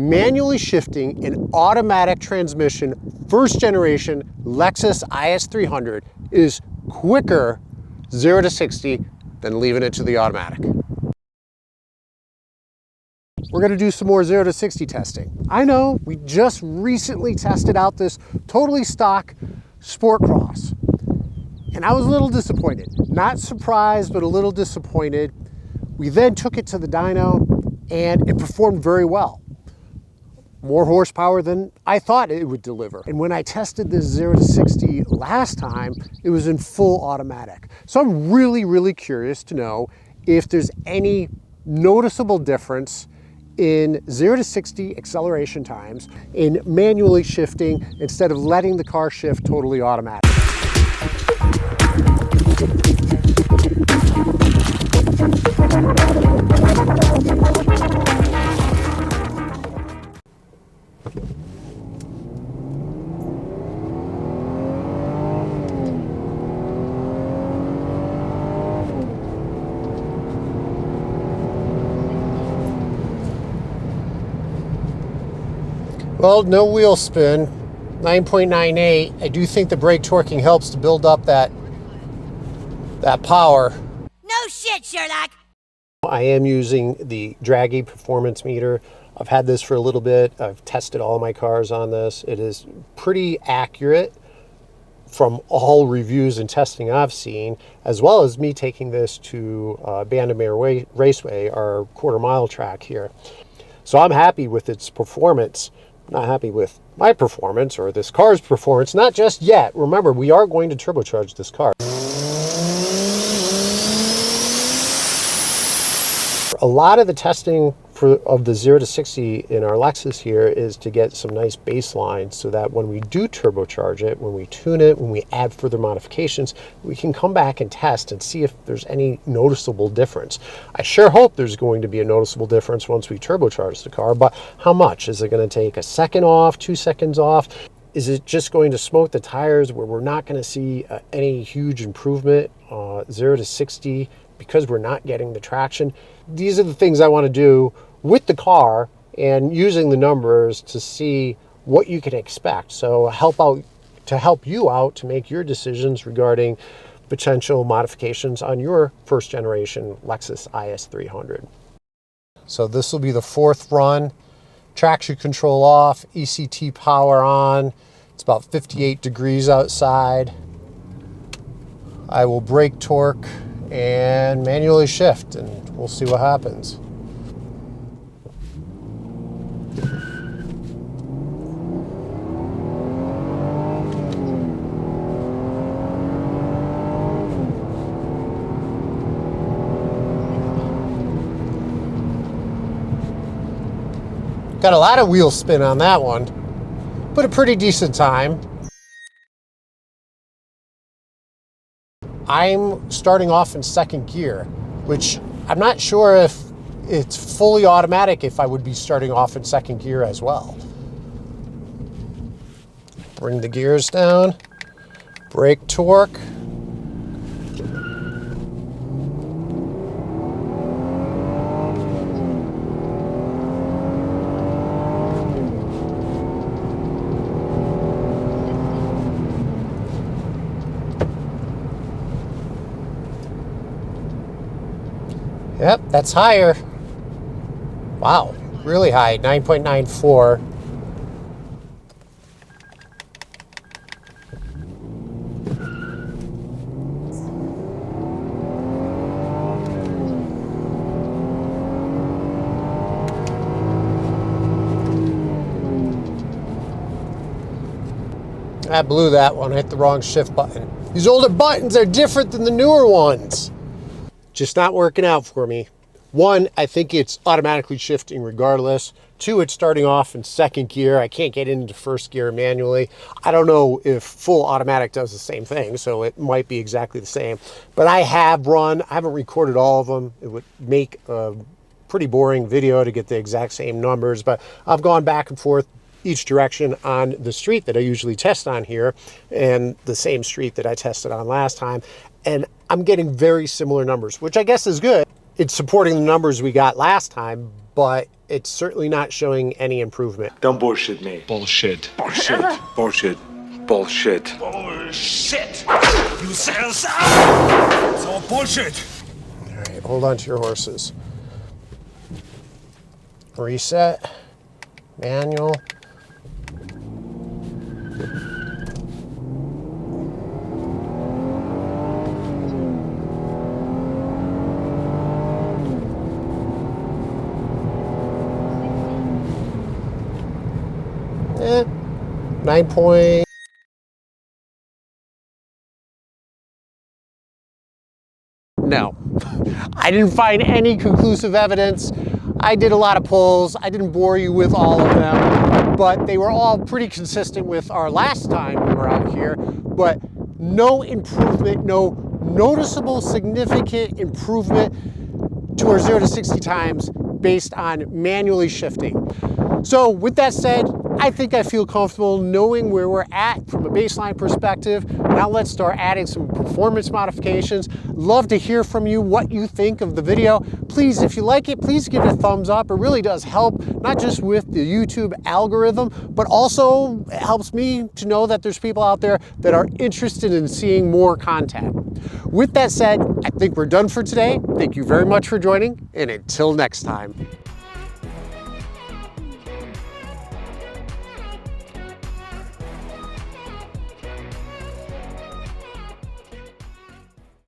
Manually shifting an automatic transmission, first generation Lexus IS300 is quicker 0 to 60 than leaving it to the automatic. We're going to do some more 0 to 60 testing. I know we just recently tested out this totally stock Sport Cross, and I was a little disappointed. Not surprised, but a little disappointed. We then took it to the dyno and it performed very well. More horsepower than I thought it would deliver. And when I tested this 0 to 60 last time, it was in full automatic. So I'm really curious to know if there's any noticeable difference in 0 to 60 acceleration times in manually shifting instead of letting the car shift totally automatic. Well, no wheel spin, 9.98. I do think the brake torquing helps to build up that power. No shit, Sherlock. I am using the Draggy performance meter. I've had this for a little bit. I've tested all my cars on this. It is pretty accurate from all reviews and testing I've seen, as well as me taking this to Bandamere Raceway, our quarter-mile track here. So I'm happy with its performance. Not happy with my performance or this car's performance, not just yet. Remember, we are going to turbocharge this car. A lot of the testing of the 0 to 60 in our Lexus here is to get some nice baseline so that when we do turbocharge it, when we tune it, when we add further modifications, we can come back and test and see if there's any noticeable difference. I sure hope there's going to be a noticeable difference once we turbocharge the car, but how much? Is it going to take a second off, 2 seconds off? Is it just going to smoke the tires where we're not going to see any huge improvement, 0 to 60, because we're not getting the traction? These are the things I want to do with the car and using the numbers to see what you can expect. So help you out to make your decisions regarding potential modifications on your first generation Lexus IS300. So this will be the 4th run. Traction control off, ECT power on. It's about 58 degrees outside. I will brake torque and manually shift, and we'll see what happens. Got a lot of wheel spin on that one, but a pretty decent time. I'm starting off in 2nd gear, which I'm not sure if it's fully automatic if I would be starting off in 2nd gear as well. Bring the gears down, brake torque. Yep, that's higher. Wow, really high, 9.94. I blew that one, I hit the wrong shift button. These older buttons are different than the newer ones. Just not working out for me. 1, I think it's automatically shifting regardless. 2, it's starting off in 2nd gear. I can't get into 1st gear manually. I don't know if full automatic does the same thing, so it might be exactly the same. But I haven't recorded all of them. It would make a pretty boring video to get the exact same numbers, but I've gone back and forth each direction on the street that I usually test on here and the same street that I tested on last time. And I'm getting very similar numbers, which I guess is good. It's supporting the numbers we got last time, but it's certainly not showing any improvement. Don't bullshit me. Bullshit. Bullshit. Bullshit. Bullshit. Bullshit. You said so. It's all bullshit. All right, hold on to your horses. Reset. Manual. Eh, 9 point. No, I didn't find any conclusive evidence. I did a lot of polls. I didn't bore you with all of them, but they were all pretty consistent with our last time we were out here, but no improvement, no noticeable significant improvement to our 0 to 60 times based on manually shifting. So with that said, I think I feel comfortable knowing where we're at from a baseline perspective. Now let's start adding some performance modifications. Love to hear from you what you think of the video. Please, if you like it, please give it a thumbs up. It really does help, not just with the YouTube algorithm, but also it helps me to know that there's people out there that are interested in seeing more content. With that said, I think we're done for today. Thank you very much for joining, and until next time.